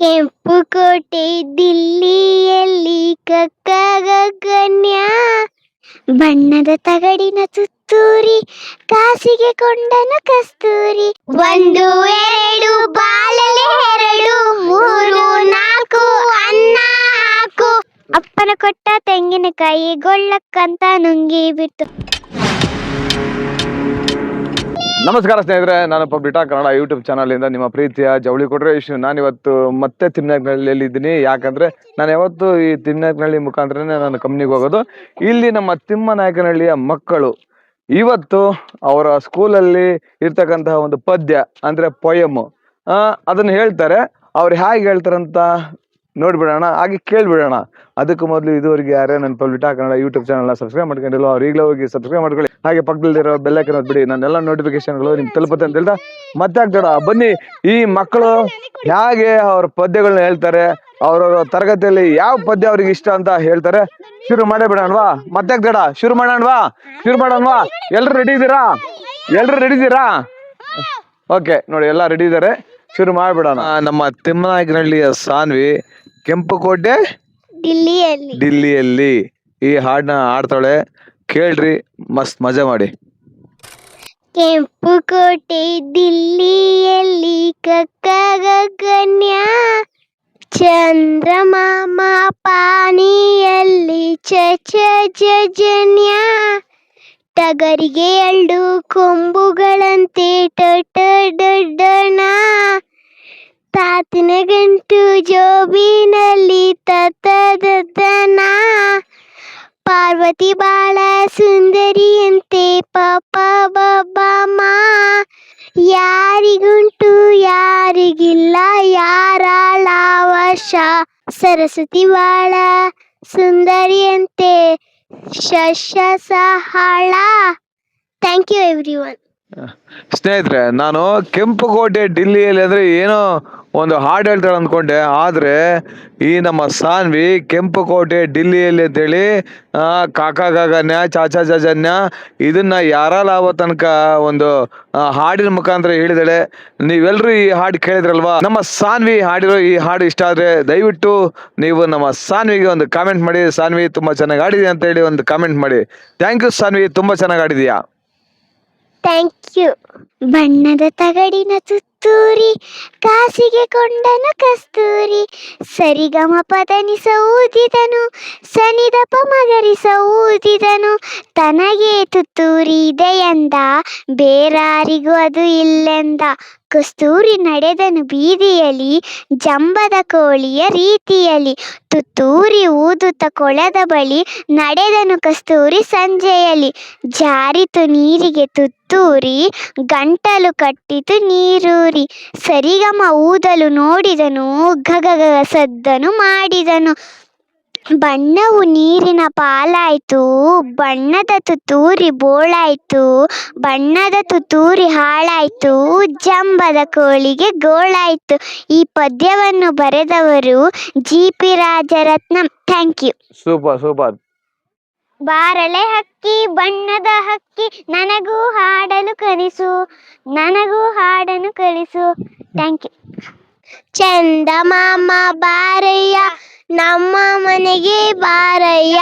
ಕೆಂಪು ಕೋಟೆ ದಿಲ್ಲಿಯಲ್ಲಿ ಕಕ್ಕಗಗನ್ಯ ಬಣ್ಣದ ತಗಡಿನ ತುತ್ತೂರಿ ಕಾಸಿಗೆ ಕೊಂಡನು ಕಸ್ತೂರಿ. 1 2 ಬಾಲಲೆ 2 3 4 ಅನ್ನ ಹಾಕು. ಅಪ್ಪನ ಕೊಟ್ಟ ತೆಂಗಿನಕಾಯಿ ಗೊಳ್ಳಕ್ಕಂತ ನುಂಗಿ ಬಿಟ್ಟು. ನಮಸ್ಕಾರ ಸ್ನೇಹಿತರೆ, ನಾನು ಪಬ್ಲಿಟಾ ಕನ್ನಡ ಯೂಟ್ಯೂಬ್ ಚಾನಲ್ ಇಂದ ನಿಮ್ಮ ಪ್ರೀತಿಯ ಜವಳಿ ಕೊಟ್ರೇಶ್. ನಾನಿವತ್ತು ಮತ್ತೆ ತಿಮ್ಮನಾಯಕನಹಳ್ಳಿಯಲ್ಲಿ ಇದ್ದೀನಿ. ಯಾಕಂದ್ರೆ ನಾನು ಯಾವತ್ತು ಈ ತಿಮ್ಮನಾಯಕನಹಳ್ಳಿ ಮುಖಾಂತರನೇ ನಾನು ಕಂಪ್ನಿಗೆ ಹೋಗೋದು. ಇಲ್ಲಿ ನಮ್ಮ ತಿಮ್ಮನಾಯಕನಹಳ್ಳಿಯ ಮಕ್ಕಳು ಇವತ್ತು ಅವರ ಸ್ಕೂಲಲ್ಲಿ ಇರ್ತಕ್ಕಂತಹ ಒಂದು ಪದ್ಯ ಅಂದ್ರೆ ಪೊಯಮ್ ಅದನ್ನ ಹೇಳ್ತಾರೆ. ಅವ್ರು ಹೇಗೆ ಹೇಳ್ತಾರಂತ ನೋಡ್ಬಿಡೋಣ, ಹಾಗೆ ಕೇಳ್ಬಿಡೋಣ. ಅದಕ್ಕೂ ಮೊದಲು ಇದುವರೆಗೆ ಯಾರೇ ನನ್ನ ಪಬ್ಲಿಟಾ ಕನ್ನಡ ಯೂಟ್ಯೂಬ್ ಚಾನಲ್ನ ಸಬ್ಸ್ಕ್ರೈಬ್ ಮಾಡ್ಕೊಂಡಿಲ್ಲ ಅವ್ರು ಈಗಲೇ ಹೋಗಿ ಸಬ್ಸ್ಕ್ರೈಬ್ ಮಾಡ್ಕೊಳ್ಳಿ. ಹಾಗೆ ಪಕ್ಕದಲ್ಲಿರೋ ಬೆಲ್ ಐಕಾನ್ ಬಿಡಿ, ನನ್ನೆಲ್ಲ ನೋಟಿಫಿಕೇಶನ್ಗಳು ನಿಮ್ಗೆ ತಲುಪುತ್ತೆ ಅಂತ ಹೇಳ್ತಾ ಮತ್ತೆ ಆಗ್ತಾಡ ಬನ್ನಿ. ಈ ಮಕ್ಕಳು ಹೇಗೆ ಅವ್ರ ಪದ್ಯಗಳನ್ನ ಹೇಳ್ತಾರೆ, ಅವ್ರವ್ರ ತರಗತಿಯಲ್ಲಿ ಯಾವ ಪದ್ಯ ಅವ್ರಿಗೆ ಇಷ್ಟ ಅಂತ ಹೇಳ್ತಾರೆ. ಶುರು ಮಾಡೇ ಬಿಡೋಣವಾ? ಮತ್ತೆ ಆಗ್ತಾಡ ಶುರು ಮಾಡೋಣವಾ? ಎಲ್ರು ರೆಡಿ ಇದ್ದೀರಾ? ಓಕೆ ನೋಡಿ, ಎಲ್ಲ ರೆಡಿ ಇದ್ದಾರೆ. ಶುರು ಮಾಡ್ಬಿಡೋಣ. ನಮ್ಮ ತಿಮ್ಮನಾಯಕನಹಳ್ಳಿಯ ಸಾನ್ವಿ ಕೆಂಪುಕೋಟೆ ಡಿಲ್ಲಿಯಲ್ಲಿ ಈ ಹಾಡನ್ನ ಆಡ್ತಾಳೆ. ಕೇಳ್ರಿ, ಮಸ್ತ್ ಮಜಾ ಮಾಡಿ. ಕೆಂಪು ಕೋಟೆ ದಿಲ್ಲಿಯಲ್ಲಿ ಕಕ್ಕಗಗನ್ಯ ಚಂದ್ರಮಾಮ ಪಾನಿಯಲ್ಲಿ ಚಚಜನ್ಯ ಟಗರಿಗೆ 2 ಕೊಂಬುಗಳಂತೆ ಟಟಡಣ ತಾತನ ಗಂಟು ಜೋಬಿನಲ್ಲಿ ತತದನ ಪಾರ್ವತಿ ಬಾಳ ಸುಂದರಿಯಂತೆ ಪಾಪ ಬಬ್ಬಮ್ಮ ಯಾರಿಗುಂಟು ಯಾರಿಗಿಲ್ಲ ಯಾರಾಳವಶ ಸರಸ್ವತಿ ಬಾಳ ಸುಂದರಿಯಂತೆ ಶಶ ಸಹಳ. Thank you everyone. ಸ್ನೇಹಿತರೆ, ನಾನು ಕೆಂಪುಕೋಟೆ ಡಿಲ್ಲಿಯಲ್ಲಿ ಅಂದ್ರೆ ಏನೋ ಒಂದು ಹಾಡು ಹೇಳ್ತಾಳೆ ಅಂದ್ಕೊಂಡೆ. ಆದ್ರೆ ಈ ನಮ್ಮ ಸಾನ್ವಿ ಕೆಂಪುಕೋಟೆ ಡಿಲ್ಲಿಯಲ್ಲಿ ಅಂತೇಳಿ ಕಾಕಾಗಗನ್ಯ ಚಾಚಾ ಜಜನ್ಯ ಇದನ್ನ ಯಾರಲ್ಲ ತನಕ ಒಂದು ಹಾಡಿನ ಮುಖಾಂತರ ಹೇಳಿದಾಳೆ. ನೀವೆಲ್ಲರೂ ಈ ಹಾಡು ಕೇಳಿದ್ರಲ್ವಾ? ನಮ್ಮ ಸಾನ್ವಿ ಹಾಡಿರೋ ಈ ಹಾಡು ಇಷ್ಟ ಆದ್ರೆ ದಯವಿಟ್ಟು ನೀವು ನಮ್ಮ ಸಾನ್ವಿಗೆ ಒಂದು ಕಾಮೆಂಟ್ ಮಾಡಿ. ಸಾನ್ವಿ ತುಂಬಾ ಚೆನ್ನಾಗಿ ಆಡಿದ್ಯಾ ಅಂತ ಹೇಳಿ ಒಂದು ಕಾಮೆಂಟ್ ಮಾಡಿ. ಥ್ಯಾಂಕ್ ಯು ಸಾನ್ವಿ, ತುಂಬಾ ಚೆನ್ನಾಗಿ ಆಡಿದ್ಯಾ. Thank you. ಬಣ್ಣದ ತಗಡಿನ ತುತ್ತೂರಿ ಕಾಸಿಗೆ ಕೊಂಡನು ಕಸ್ತೂರಿ ಸರಿಗಮ ಪದನಿಸ ಊದಿದನು ಸನಿದಪ ಮಗರಿಸ ಊದಿದನು ತನಗೆ ತುತ್ತೂರಿ ಇದೆಯಂದ ಬೇರಾರಿಗೂ ಅದು ಇಲ್ಲೆಂದ ಕಸ್ತೂರಿ ನಡೆದನು ಬೀದಿಯಲ್ಲಿ ಜಂಬದ ಕೋಳಿಯ ರೀತಿಯಲ್ಲಿ ತುತ್ತೂರಿ ಊದುತ್ತ ಕೊಳದ ಬಳಿ ನಡೆದನು ಕಸ್ತೂರಿ ಸಂಜೆಯಲ್ಲಿ ಜಾರಿತು ನೀರಿಗೆ ತುತ್ತೂರಿ ಗಂಟಲು ಕಟ್ಟಿತು ನೀರೂರಿ ಸರಿಗಮ ಊದಲು ನೋಡಿದನು ಗಗಗ ಸದ್ದನು ಮಾಡಿದನು ಬಣ್ಣವು ನೀರಿನ ಪಾಲಾಯ್ತು ಬಣ್ಣದ ತುತ್ತೂರಿ ಬೋಳಾಯ್ತು ಬಣ್ಣದ ತುತ್ತೂರಿ ಹಾಳಾಯ್ತು ಜಂಬದ ಕೋಳಿಗೆ ಗೋಳಾಯ್ತು. ಈ ಪದ್ಯವನ್ನು ಬರೆದವರು G P. Rajaratnam. Thank you. Super. ಬಾರಳೆ ಹಕ್ಕಿ ಬಣ್ಣದ ಹಕ್ಕಿ ನನಗೂ ಹಾಡಲು ಕಲಿಸು. Thank you. ಚಂದಮಾಮ ಬಾರಯ್ಯ ನಮ್ಮ ಮನೆಗೆ ಬಾರಯ್ಯ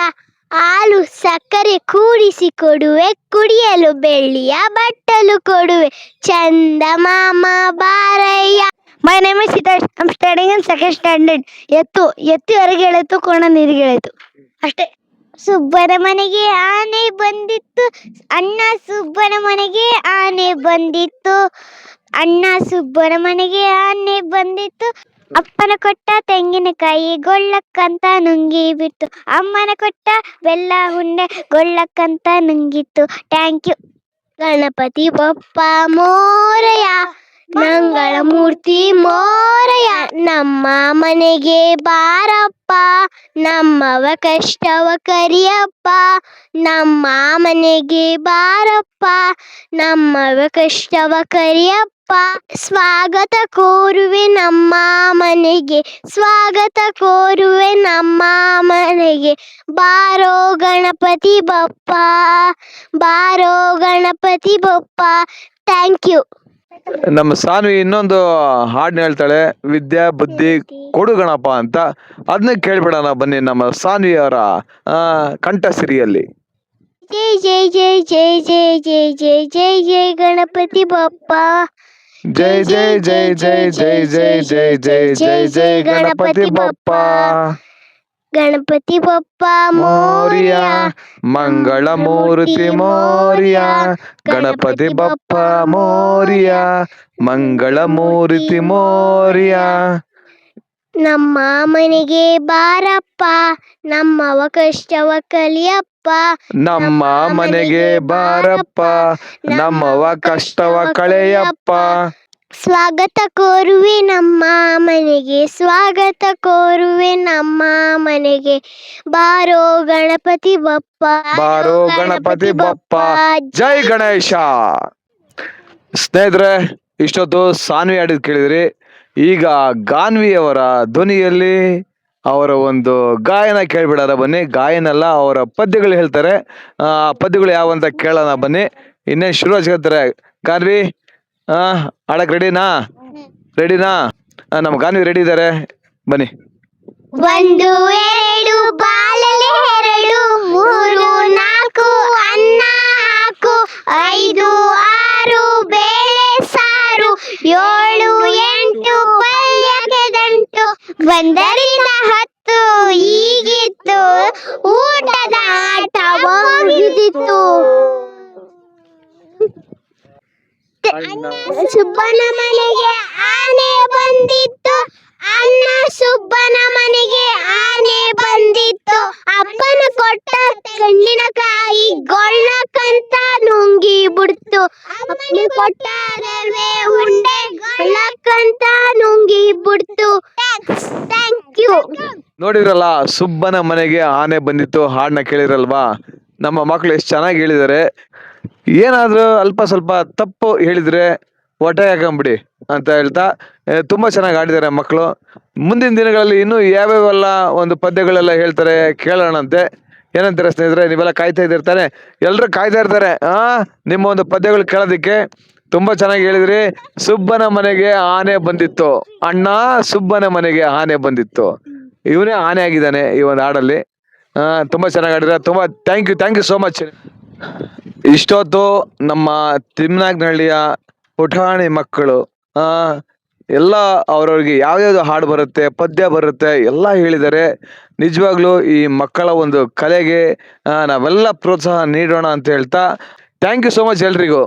ಹಾಲು ಸಕ್ಕರೆ ಕೂಡಿಸಿ ಕೊಡುವೆ ಕುಡಿಯಲು ಬೆಳ್ಳಿಯ ಬಟ್ಟಲು ಕೊಡುವೆ ಚಂದಮಾಮ ಬಾರಯ್ಯ. My name is Hitesh. I'm studying in second standard. ಎತ್ತು ಹೊರಗೆ ಎಳೆತು ಕೋಣ ನೀರಿಗೆ ಎಳೆತು ಅಷ್ಟೇ. ಸುಬ್ಬನ ಮನೆಗೆ ಆನೆ ಬಂದಿತ್ತು ಅಣ್ಣ ಸುಬ್ಬನ ಮನೆಗೆ ಆನೆ ಬಂದಿತ್ತು ಅಪ್ಪನ ಕೊಟ್ಟ ತೆಂಗಿನಕಾಯಿ ಗೊಳ್ಳಕ್ಕಂತ ನುಂಗಿ ಬಿಟ್ಟು ಅಮ್ಮನ ಕೊಟ್ಟ ಬೆಲ್ಲ ಹುಂಡೆ ಗೊಳ್ಳಕ್ಕಂತ ನುಂಗಿತ್ತು. Thank you. ಗಣಪತಿ ಬಪ್ಪ ಮೋರಯ ಮಂಗಳ ಮೂರ್ತಿ ಮೋರಯ ನಮ್ಮ ಮನೆಗೆ ಬಾರಪ್ಪ ನಮ್ಮವ ಕಷ್ಟವ ಕರಿಯಪ್ಪ ನಮ್ಮ ಮನೆಗೆ ಬಾರಪ್ಪ ನಮ್ಮವ ಕಷ್ಟವ ಕರಿಯಪ್ಪ ಸ್ವಾಗತ ಕೋರುವೆ ನಮ್ಮ ಮನೆಗೆ ಬಾರೋ ಗಣಪತಿ ಬಪ್ಪ ಥ್ಯಾಂಕ್ ಯು. ನಮ್ಮ ಸಾನ್ವಿ ಇನ್ನೊಂದು ಹಾಡ್ನ ಹೇಳ್ತಾಳೆ, ವಿದ್ಯಾ ಬುದ್ಧಿ ಕೊಡು ಗಣಪ ಅಂತ. ಅದನ್ನ ಕೇಳ್ಬಿಡೋಣ ಬನ್ನಿ ನಮ್ಮ ಸಾನ್ವಿ ಅವರ ಕಂಠಸಿರಿಯಲ್ಲಿ. ಜೈ ಜೈ ಜೈ ಜೈ ಜೈ ಜೈ ಜೈ ಜೈ ಜೈ ಗಣಪತಿ ಬಪ್ಪ. ಜೈ ಜೈ ಜೈ ಜೈ ಜೈ ಜೈ ಜೈ ಜೈ ಜೈ ಜೈ ಗಣಪತಿ ಬಪ್ಪ. ಗಣಪತಿ ಬಪ್ಪ ಮೋರಿಯ ಮಂಗಳ ಮೂರ್ತಿ ಮೋರಿಯ, ಗಣಪತಿ ಬಪ್ಪ ಮೋರಿಯ ಮಂಗಳ ಮೂರ್ತಿ ಮೋರಿಯ. ನಮ್ಮ ಮನೆಗೆ ಬಾರಪ್ಪ, ನಮ್ಮವ ಕಷ್ಟವ ಕಲಿಯಪ್ಪ. ನಮ್ಮ ಮನೆಗೆ ಬಾರಪ್ಪ, ನಮ್ಮವ ಕಷ್ಟವ ಕಳೆಯಪ್ಪ. ಸ್ವಾಗತ ಕೋರುವೆ ನಮ್ಮ ಮನೆಗೆ, ಸ್ವಾಗತ ಕೋರುವೆ ನಮ್ಮ ಮನೆಗೆ. ಬಾರೋ ಗಣಪತಿ ಬಪ್ಪ, ಬಾರೋ ಗಣಪತಿ ಬಪ್ಪ. ಜೈ ಗಣೇಶ. ಸ್ನೇಹಿತರೆ, ಇಷ್ಟೊತ್ತು ಸಾನ್ವಿ ಹಾಡಿದ್ ಕೇಳಿದ್ರಿ. ಈಗ ಗಾನ್ವಿ ಅವರ ಧ್ವನಿಯಲ್ಲಿ ಅವರ ಒಂದು ಗಾಯನ ಕೇಳ್ಬಿಡಾರ ಬನ್ನಿ. ಗಾಯನ ಅಲ್ಲ, ಅವರ ಪದ್ಯಗಳು ಹೇಳ್ತಾರೆ. ಪದ್ಯಗಳು ಯಾವಂತ ಕೇಳೋಣ ಬನ್ನಿ. ಇನ್ನೇನು ಶುರು ಹಚ್ಕೊತಾರೆ. ಗಾನ್ವಿ ಹಾಡಕ್ ರೆಡಿನಾ? ನಮ್ಮ ಗಾನ್ವಿ ರೆಡಿ ಇದ್ದಾರೆ, ಬನ್ನಿ. 1 2 ಬಾಲಲೆ 2 3 4 ಅನ್ನ ಹಾಕು, 5 6 ಬೇಳೆ ಸಾರು, 7 8 ಪಲ್ಯಕ್ಕೆ ದಂಟು, 1ರಿಂದ 10 ಹೀಗಿತ್ತು ಊಟದ ಆಟ ಮುಗಿದಿತ್ತು. ಸುಬ್ಬನ ಮನೆಗೆ ಆನೆ ಬಂದಿತ್ತು, ಅಣ್ಣ ಸುಬ್ಬನ ಮನೆಗೆ ಆನೆ ಬಂದಿತ್ತು. ಅಪ್ಪನ ಕೊಟ್ಟ ತೆಂಗಿನಕಾಯಿ ಗೊಳ್ಳಕ್ಕಂತ ನುಂಗಿ ಬಿಡ್ತು. ಅಪ್ಪನ ಕೊಟ್ಟ ರವೆ ಉಂಡೆ ಗೊಳ್ಳಕ್ಕಂತ ನುಂಗಿ ಬಿಡ್ತು. Thank you. ನೋಡಿದ್ರಲ್ಲ, ಸುಬ್ಬನ ಮನೆಗೆ ಆನೆ ಬಂದಿತ್ತು ಹಾಡನ್ನ ಕೇಳಿರಲ್ವಾ? ನಮ್ಮ ಮಕ್ಕಳು ಎಷ್ಟು ಚೆನ್ನಾಗಿ ಹೇಳಿದ್ದಾರೆ. ಏನಾದ್ರೂ ಅಲ್ಪ ಸ್ವಲ್ಪ ತಪ್ಪು ಹೇಳಿದ್ರೆ ಹೊಟ್ಟೆ ಹಾಕೊಂಬಿಡಿ ಅಂತ ಹೇಳ್ತಾ ತುಂಬಾ ಚೆನ್ನಾಗಿ ಆಡಿದ್ದಾರೆ ಮಕ್ಕಳು. ಮುಂದಿನ ದಿನಗಳಲ್ಲಿ ಇನ್ನೂ ಯಾವ್ಯಾವೆಲ್ಲ ಒಂದು ಪದ್ಯಗಳೆಲ್ಲ ಹೇಳ್ತಾರೆ ಕೇಳೋಣಂತೆ. ಏನಂತಾರೆ ಸ್ನೇಹಿತರೆ? ನೀವೆಲ್ಲ ಕಾಯ್ತಾ ಇದ್ದಿರ್ತಾನೆ, ಎಲ್ರು ಕಾಯ್ತಾ ಇರ್ತಾರೆ ನಿಮ್ಮ ಒಂದು ಪದ್ಯಗಳು ಕೇಳೋದಿಕ್ಕೆ. ತುಂಬಾ ಚೆನ್ನಾಗಿ ಹೇಳಿದ್ರಿ. ಸುಬ್ಬನ ಮನೆಗೆ ಆನೆ ಬಂದಿತ್ತು, ಅಣ್ಣ ಸುಬ್ಬನ ಮನೆಗೆ ಆನೆ ಬಂದಿತ್ತು. ಇವನೇ ಆನೆ ಆಗಿದ್ದಾನೆ ಈ ಒಂದು ಹಾಡಲ್ಲಿ. ತುಂಬಾ ಚೆನ್ನಾಗಿ ಆಡಿದ್ರೆ. ತುಂಬಾ ಥ್ಯಾಂಕ್ ಯು ಸೋ ಮಚ್. ಇಷ್ಟೊತ್ತು ನಮ್ಮ ತಿಮ್ಮನಾಯಕನಹಳ್ಳಿಯ ಪುಟಾಣಿ ಮಕ್ಕಳು ಎಲ್ಲ ಅವ್ರವ್ರಿಗೆ ಯಾವ್ಯಾವ್ದು ಹಾಡು ಬರುತ್ತೆ, ಪದ್ಯ ಬರುತ್ತೆ ಎಲ್ಲ ಹೇಳಿದ್ದಾರೆ. ನಿಜವಾಗ್ಲೂ ಈ ಮಕ್ಕಳ ಒಂದು ಕಲೆಗೆ ನಾವೆಲ್ಲ ಪ್ರೋತ್ಸಾಹ ನೀಡೋಣ ಅಂತ ಹೇಳ್ತಾ ಥ್ಯಾಂಕ್ ಯು ಸೋ ಮಚ್ ಎಲ್ರಿಗೂ.